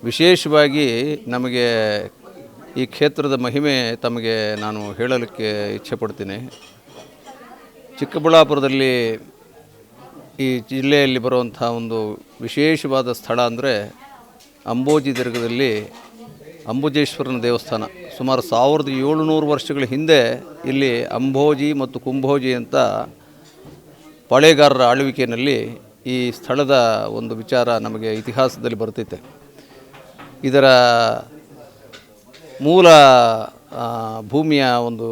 ವಿಶೇಷವಾಗಿ ನಮಗೆ ಈ ಕ್ಷೇತ್ರದ ಮಹಿಮೆ ತಮಗೆ ನಾನು ಹೇಳಲಿಕ್ಕೆ ಇಚ್ಛೆಪಡ್ತೀನಿ. ಚಿಕ್ಕಬಳ್ಳಾಪುರದಲ್ಲಿ ಈ ಜಿಲ್ಲೆಯಲ್ಲಿ ಬರುವಂಥ ಒಂದು ವಿಶೇಷವಾದ ಸ್ಥಳ ಅಂದರೆ ಅಂಬೋಜಿ ದುರ್ಗದಲ್ಲಿ ಅಂಬುಜೇಶ್ವರನ ದೇವಸ್ಥಾನ. ಸುಮಾರು 1700 ವರ್ಷಗಳ ಹಿಂದೆ ಇಲ್ಲಿ ಅಂಬೋಜಿ ಮತ್ತು ಕುಂಭೋಜಿ ಅಂತ ಪಾಳೆಗಾರರ ಆಳ್ವಿಕೆಯಲ್ಲಿ ಈ ಸ್ಥಳದ ಒಂದು ವಿಚಾರ ನಮಗೆ ಇತಿಹಾಸದಲ್ಲಿ ಬರ್ತೈತೆ. ಇದರ ಮೂಲ ಭೂಮಿಯ ಒಂದು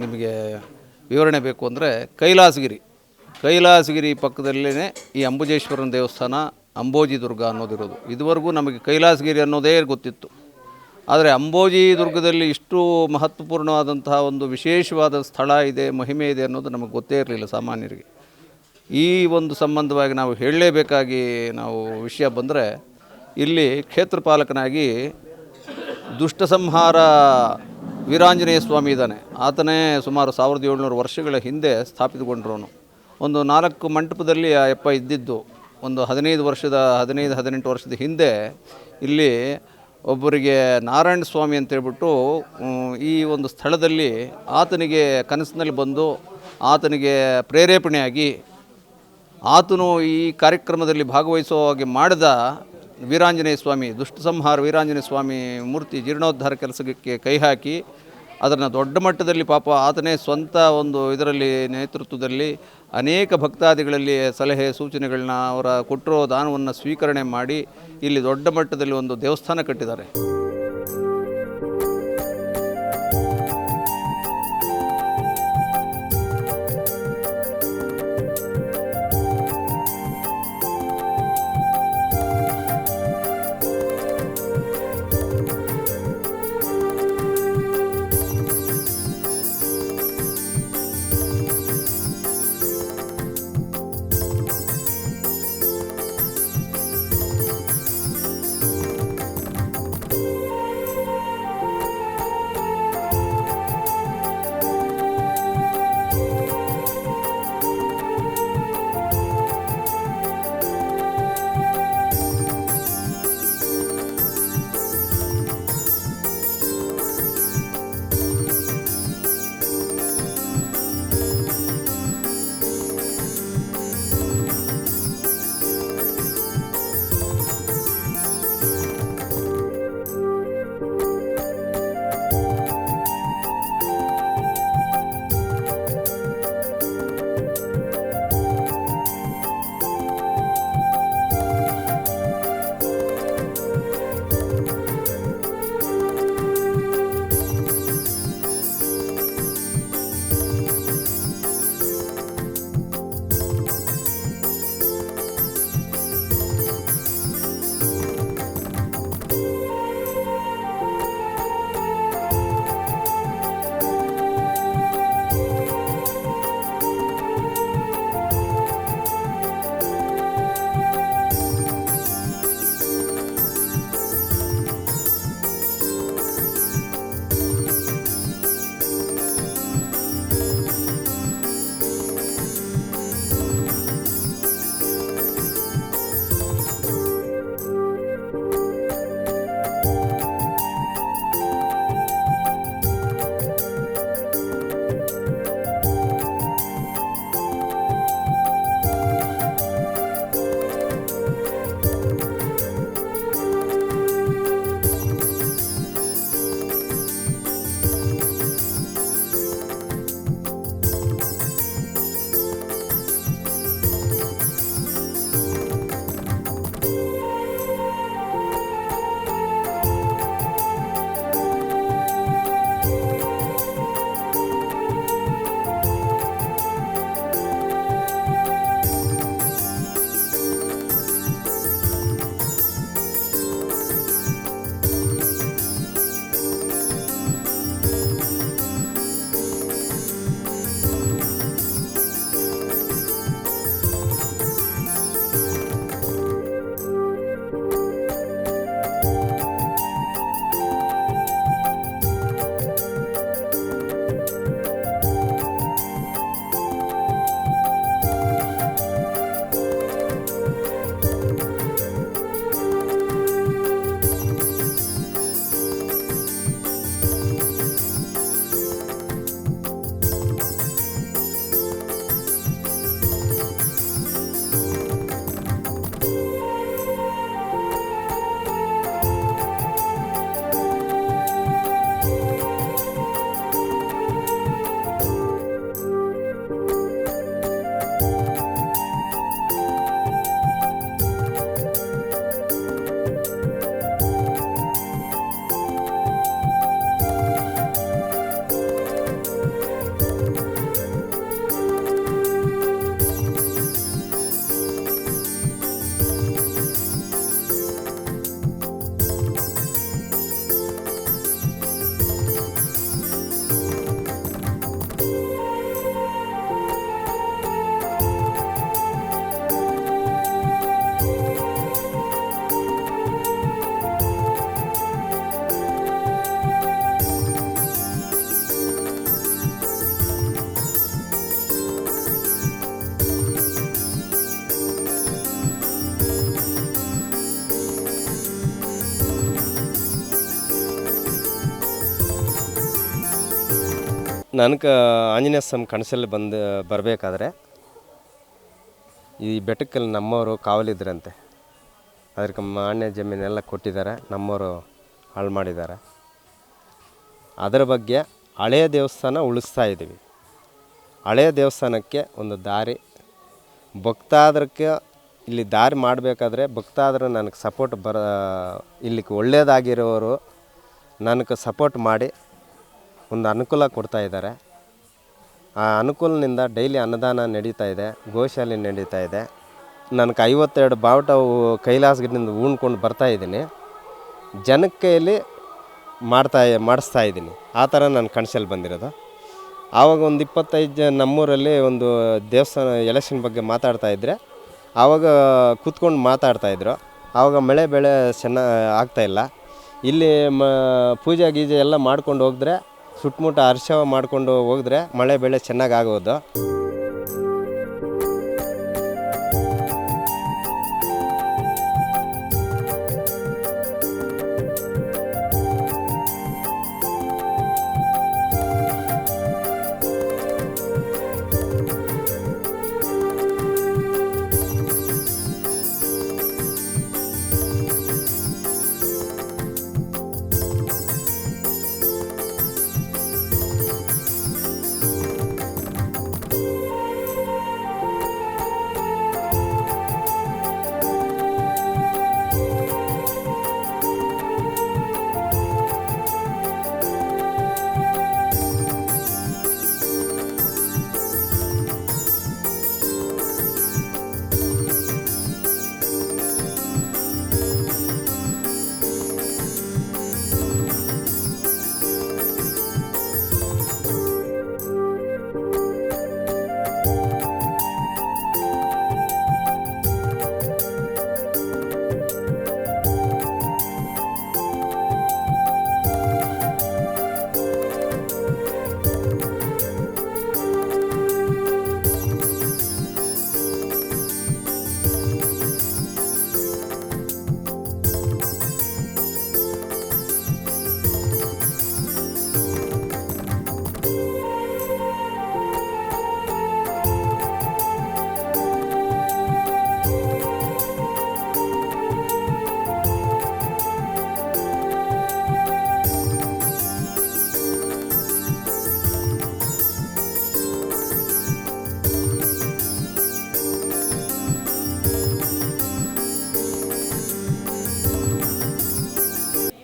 ನಿಮಗೆ ವಿವರಣೆ ಬೇಕು ಅಂದರೆ ಕೈಲಾಸಗಿರಿ ಪಕ್ಕದಲ್ಲೇ ಈ ಅಂಬುಜೇಶ್ವರನ ದೇವಸ್ಥಾನ ಅಂಬೋಜಿ ದುರ್ಗ ಅನ್ನೋದಿರೋದು. ಇದುವರೆಗೂ ನಮಗೆ ಕೈಲಾಸಗಿರಿ ಅನ್ನೋದೇ ಗೊತ್ತಿತ್ತು. ಆದರೆ ಅಂಬೋಜಿ ದುರ್ಗದಲ್ಲಿ ಇಷ್ಟು ಮಹತ್ವಪೂರ್ಣವಾದಂತಹ ಒಂದು ವಿಶೇಷವಾದ ಸ್ಥಳ ಇದೆ, ಮಹಿಮೆ ಇದೆ ಅನ್ನೋದು ನಮಗೆ ಗೊತ್ತೇ ಇರಲಿಲ್ಲ ಸಾಮಾನ್ಯರಿಗೆ. ಈ ಒಂದು ಸಂಬಂಧವಾಗಿ ನಾವು ಹೇಳಲೇಬೇಕಾಗಿ ನಾವು ವಿಷಯ ಬಂದರೆ, ಇಲ್ಲಿ ಕ್ಷೇತ್ರ ಪಾಲಕನಾಗಿ ದುಷ್ಟ ಸಂಹಾರ ವೀರಾಂಜನೇಯ ಸ್ವಾಮಿ ಇದ್ದಾನೆ. ಆತನೇ ಸುಮಾರು 1700 ವರ್ಷಗಳ ಹಿಂದೆ ಸ್ಥಾಪಿತಗೊಂಡ್ರವನು. ಒಂದು 4 ಮಂಟಪದಲ್ಲಿ ಆ ಯಪ್ಪ ಇದ್ದಿದ್ದು. ಒಂದು 18 ವರ್ಷದ ಹಿಂದೆ ಇಲ್ಲಿ ಒಬ್ಬರಿಗೆ ನಾರಾಯಣ ಸ್ವಾಮಿ ಅಂತೇಳ್ಬಿಟ್ಟು ಈ ಒಂದು ಸ್ಥಳದಲ್ಲಿ ಆತನಿಗೆ ಕನಸಿನಲ್ಲಿ ಬಂದು ಆತನಿಗೆ ಪ್ರೇರೇಪಣೆಯಾಗಿ ಆತನು ಈ ಕಾರ್ಯಕ್ರಮದಲ್ಲಿ ಭಾಗವಹಿಸೋ ಹಾಗೆ ಮಾಡಿದ ವೀರಾಂಜನೇಯ ಸ್ವಾಮಿ, ದುಷ್ಟ ಸಂಹಾರ ವೀರಾಂಜನೇಯ ಸ್ವಾಮಿ ಮೂರ್ತಿ ಜೀರ್ಣೋದ್ಧಾರ ಕೆಲಸಕ್ಕೆ ಕೈ ಹಾಕಿ ಅದನ್ನು ದೊಡ್ಡ ಮಟ್ಟದಲ್ಲಿ ಪಾಪ ಆತನೇ ಸ್ವಂತ ಒಂದು ಇದರಲ್ಲಿ ನೇತೃತ್ವದಲ್ಲಿ ಅನೇಕ ಭಕ್ತಾದಿಗಳಲ್ಲಿ ಸಲಹೆ ಸೂಚನೆಗಳನ್ನ ಅವರ ಕೊಟ್ಟಿರೋ ದಾನವನ್ನು ಸ್ವೀಕರಣೆ ಮಾಡಿ ಇಲ್ಲಿ ದೊಡ್ಡ ಮಟ್ಟದಲ್ಲಿ ಒಂದು ದೇವಸ್ಥಾನ ಕಟ್ಟಿದ್ದಾರೆ. ನನಗೆ ಆಂಜನೇಯ ಸ್ವಾಮಿ ಕನಸಲ್ಲಿ ಬರಬೇಕಾದ್ರೆ ಈ ಬೆಟ್ಟಕ್ಕಲ್ಲಿ ನಮ್ಮವರು ಕಾವಲಿದ್ರಂತೆ. ಅದಕ್ಕೆ ಮಾನ್ಯ ಜಮೀನೆಲ್ಲ ಕೊಟ್ಟಿದ್ದಾರೆ, ನಮ್ಮವರು ಹಾಳು ಮಾಡಿದ್ದಾರೆ. ಅದರ ಬಗ್ಗೆ ಹಳೆಯ ದೇವಸ್ಥಾನ ಉಳಿಸ್ತಾ ಇದ್ದೀವಿ. ಹಳೆಯ ದೇವಸ್ಥಾನಕ್ಕೆ ಒಂದು ದಾರಿ ಭಕ್ತಾದ್ರಕ್ಕೆ ಇಲ್ಲಿ ದಾರಿ ಮಾಡಬೇಕಾದ್ರೆ ಭಕ್ತಾದರು ನನಗೆ ಸಪೋರ್ಟ್ ಇಲ್ಲಿಗೆ ಒಳ್ಳೆಯದಾಗಿರೋರು ನನಗೆ ಸಪೋರ್ಟ್ ಮಾಡಿ ಒಂದು ಅನುಕೂಲ ಕೊಡ್ತಾಯಿದ್ದಾರೆ. ಆ ಅನುಕೂಲದಿಂದ ಡೈಲಿ ಅನ್ನದಾನ ನಡೀತಾ ಇದೆ, ಗೋಶಾಲೆ ನಡೀತಾ ಇದೆ. ನನಗೆ 52 ಬಾವುಟ ಕೈಲಾಸಗಿರಿಯಿಂದ ಉಣ್ಕೊಂಡು ಬರ್ತಾಯಿದ್ದೀನಿ. ಜನಕ್ಕೆ ಕೈಯಲ್ಲಿ ಮಾಡಿಸ್ತಾ ಇದ್ದೀನಿ. ಆ ಥರ ನಾನು ಕನಸಲ್ಲಿ ಬಂದಿರೋದು. ಆವಾಗ ಒಂದು 25 ಜನ ನಮ್ಮೂರಲ್ಲಿ ಒಂದು ದೇವಸ್ಥಾನ ಎಲೆಕ್ಷನ್ ಬಗ್ಗೆ ಮಾತಾಡ್ತಾಯಿದ್ರೆ ಆವಾಗ ಕೂತ್ಕೊಂಡು ಮಾತಾಡ್ತಾಯಿದ್ರು. ಆವಾಗ ಮಳೆ ಬೆಳೆ ಚೆನ್ನಾಗಿ ಆಗ್ತಾಯಿಲ್ಲ. ಇಲ್ಲಿ ಪೂಜೆ ಗೀಜೆ ಎಲ್ಲ ಮಾಡ್ಕೊಂಡು ಹೋಗಿದ್ರೆ ಸುತ್ತಮುತ್ತ ಹರ್ಷವ ಮಾಡ್ಕೊಂಡು ಹೋಗಿದ್ರೆ ಮಳೆ ಬೆಳೆ ಚೆನ್ನಾಗಿ ಆಗೋದು.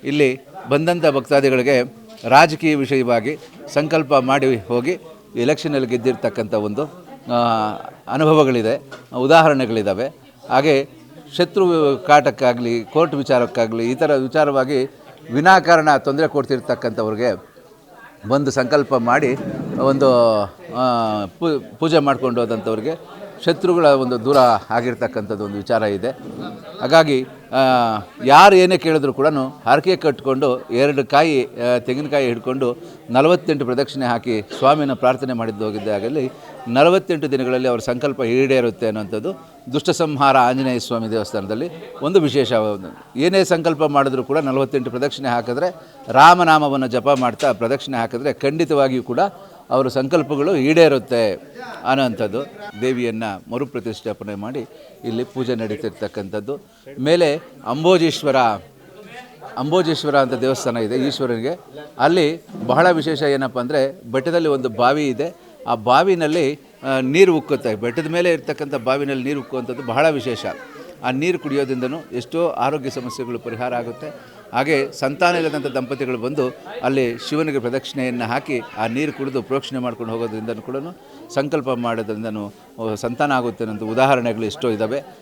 ಇಲ್ಲಿ ಬಂದಂಥ ಭಕ್ತಾದಿಗಳಿಗೆ ರಾಜಕೀಯ ವಿಷಯವಾಗಿ ಸಂಕಲ್ಪ ಮಾಡಿ ಹೋಗಿ ಎಲೆಕ್ಷನಲ್ಲಿ ಗೆದ್ದಿರ್ತಕ್ಕಂಥ ಒಂದು ಅನುಭವಗಳಿದೆ, ಉದಾಹರಣೆಗಳಿದ್ದಾವೆ. ಹಾಗೆ ಶತ್ರು ಕಾಟಕ್ಕಾಗಲಿ, ಕೋರ್ಟ್ ವಿಚಾರಕ್ಕಾಗಲಿ, ಈ ಥರ ವಿಚಾರವಾಗಿ ವಿನಾಕಾರಣ ತೊಂದರೆ ಕೊಡ್ತಿರ್ತಕ್ಕಂಥವ್ರಿಗೆ ಬಂದು ಸಂಕಲ್ಪ ಮಾಡಿ ಒಂದು ಪೂಜೆ ಮಾಡ್ಕೊಂಡು ಹೋದಂಥವ್ರಿಗೆ ಶತ್ರುಗಳ ಒಂದು ದೂರ ಆಗಿರ್ತಕ್ಕಂಥದ್ದು ಒಂದು ವಿಚಾರ ಇದೆ. ಹಾಗಾಗಿ ಯಾರು ಏನೇ ಕೇಳಿದ್ರು ಕೂಡ ಹರಕೆ ಕಟ್ಟಿಕೊಂಡು 2 ಕಾಯಿ ತೆಂಗಿನಕಾಯಿ ಹಿಡ್ಕೊಂಡು 48 ಪ್ರದಕ್ಷಿಣೆ ಹಾಕಿ ಸ್ವಾಮಿನ ಪ್ರಾರ್ಥನೆ ಮಾಡಿದ್ದು ಹೋಗಿದ್ದಾಗಲಿ 48 ದಿನಗಳಲ್ಲಿ ಅವರ ಸಂಕಲ್ಪ ಈಡೇರುತ್ತೆ ಅನ್ನೋಂಥದ್ದು ದುಷ್ಟ ಸಂಹಾರ ಆಂಜನೇಯ ಸ್ವಾಮಿ ದೇವಸ್ಥಾನದಲ್ಲಿ ಒಂದು ವಿಶೇಷ. ಏನೇ ಸಂಕಲ್ಪ ಮಾಡಿದ್ರೂ ಕೂಡ 48 ಪ್ರದಕ್ಷಿಣೆ ಹಾಕಿದ್ರೆ, ರಾಮನಾಮವನ್ನು ಜಪ ಮಾಡ್ತಾ ಪ್ರದಕ್ಷಿಣೆ ಹಾಕಿದ್ರೆ ಖಂಡಿತವಾಗಿಯೂ ಕೂಡ ಅವರ ಸಂಕಲ್ಪಗಳು ಈಡೇರುತ್ತೆ ಅನ್ನೋಂಥದ್ದು. ದೇವಿಯನ್ನು ಮರುಪ್ರತಿಷ್ಠಾಪನೆ ಮಾಡಿ ಇಲ್ಲಿ ಪೂಜೆ ನಡೀತಿರ್ತಕ್ಕಂಥದ್ದು. ಮೇಲೆ ಅಂಬೋಜೇಶ್ವರ ಅಂತ ದೇವಸ್ಥಾನ ಇದೆ ಈಶ್ವರನಿಗೆ. ಅಲ್ಲಿ ಬಹಳ ವಿಶೇಷ ಏನಪ್ಪ ಅಂದರೆ, ಬೆಟ್ಟದಲ್ಲಿ ಒಂದು ಬಾವಿ ಇದೆ. ಆ ಬಾವಿನಲ್ಲಿ ನೀರು ಉಕ್ಕುತ್ತೆ. ಬೆಟ್ಟದ ಮೇಲೆ ಇರ್ತಕ್ಕಂಥ ಬಾವಿನಲ್ಲಿ ನೀರು ಉಕ್ಕುವಂಥದ್ದು ಬಹಳ ವಿಶೇಷ. ಆ ನೀರು ಕುಡಿಯೋದ್ರಿಂದನೂ ಎಷ್ಟೋ ಆರೋಗ್ಯ ಸಮಸ್ಯೆಗಳು ಪರಿಹಾರ ಆಗುತ್ತೆ. ಹಾಗೆ ಸಂತಾನ ಇಲ್ಲದಂಥ ದಂಪತಿಗಳು ಬಂದು ಅಲ್ಲಿ ಶಿವನಿಗೆ ಪ್ರದಕ್ಷಿಣೆಯನ್ನು ಹಾಕಿ ಆ ನೀರು ಕುಡಿದು ಪ್ರೋಕ್ಷಣೆ ಮಾಡ್ಕೊಂಡು ಹೋಗೋದ್ರಿಂದನೂ ಕೂಡ ಸಂಕಲ್ಪ ಮಾಡೋದ್ರಿಂದನೂ ಸಂತಾನ ಆಗುತ್ತೆ ಅನ್ನೋ ಉದಾಹರಣೆಗಳು ಎಷ್ಟೋ ಇದ್ದಾವೆ.